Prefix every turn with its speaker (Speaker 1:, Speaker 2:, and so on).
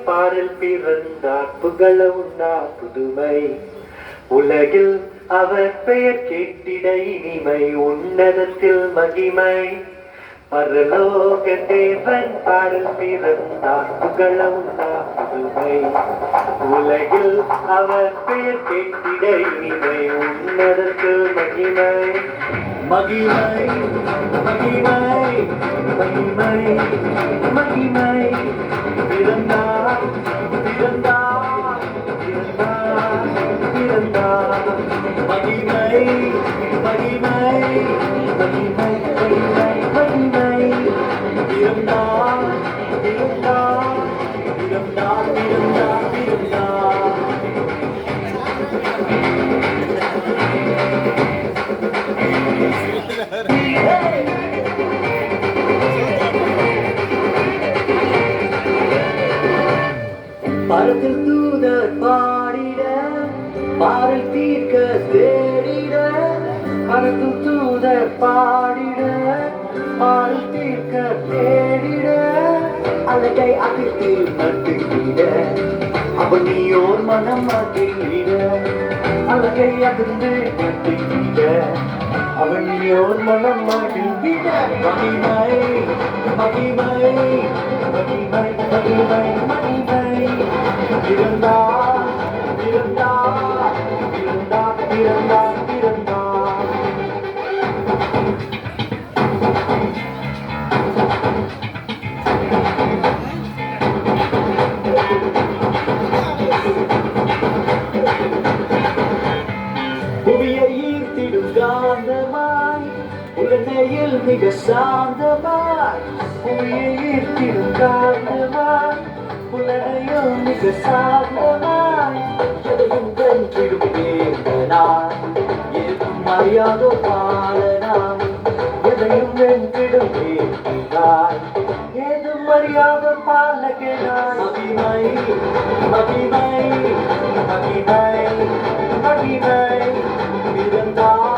Speaker 1: பாரில் பிறந்தார் புகழ உண்டார் புதுமை உலகில் அவர் பெயர் கேட்டிட இனிமை உன்னதத்தில் மகிமை பரலோக தேவன் பாரில் பிறந்தார் புகழ உண்டார் புதுமை உலகில் அவர் பெயர் கேட்டிட இனிமை உன்னதத்தில் மகிமை மகிமை மகிமை மகிமை மகிமை பிறந்தார் பிறந்தார் பிறந்தார் பிறந்தார் மகிமை மகிமை மகிமை மகிமை மகிமை பிறந்தார் பிறந்தார் பிறந்தார் பிறந்தார் பிறந்தார் பரத்தில் தூதர் பாடிட பாரில் தீர்க்க தேடிட பரத்தில் தூதர் பாடிட பாரில் தீர்க்க தேடிட அழகை அதிர்த்து நட்டுவிட அவன் நீயோர் மனம் மாற்றிவிட அழகை அதிர்ந்து நட்டுவிட அவன் நீயோர் மனம் மாற்றிவிட மகிமை மகிமை மகிமை மகிமை மகிமை பிறந்தார் பிறந்தார் பிறந்தார் பிறந்தார் பிறந்தார் புவியை ஈர்த்திடும் காந்தமாய் உலகையில் மிக சாந்தமாய் புவியை ஈர்த்திடும் காந்தமாய் உலகையில் மிக சாந்தமாய் எதையும் வென்றிடும் வேந்தனாய் ஏதும் அறியாத பாலனாய் எதையும் வென்றிடும் வேந்தனாய் ஏதும் அறியாத பாலகனாய் மகிமை மகிமை மகிமை மகிமை பிறந்தார்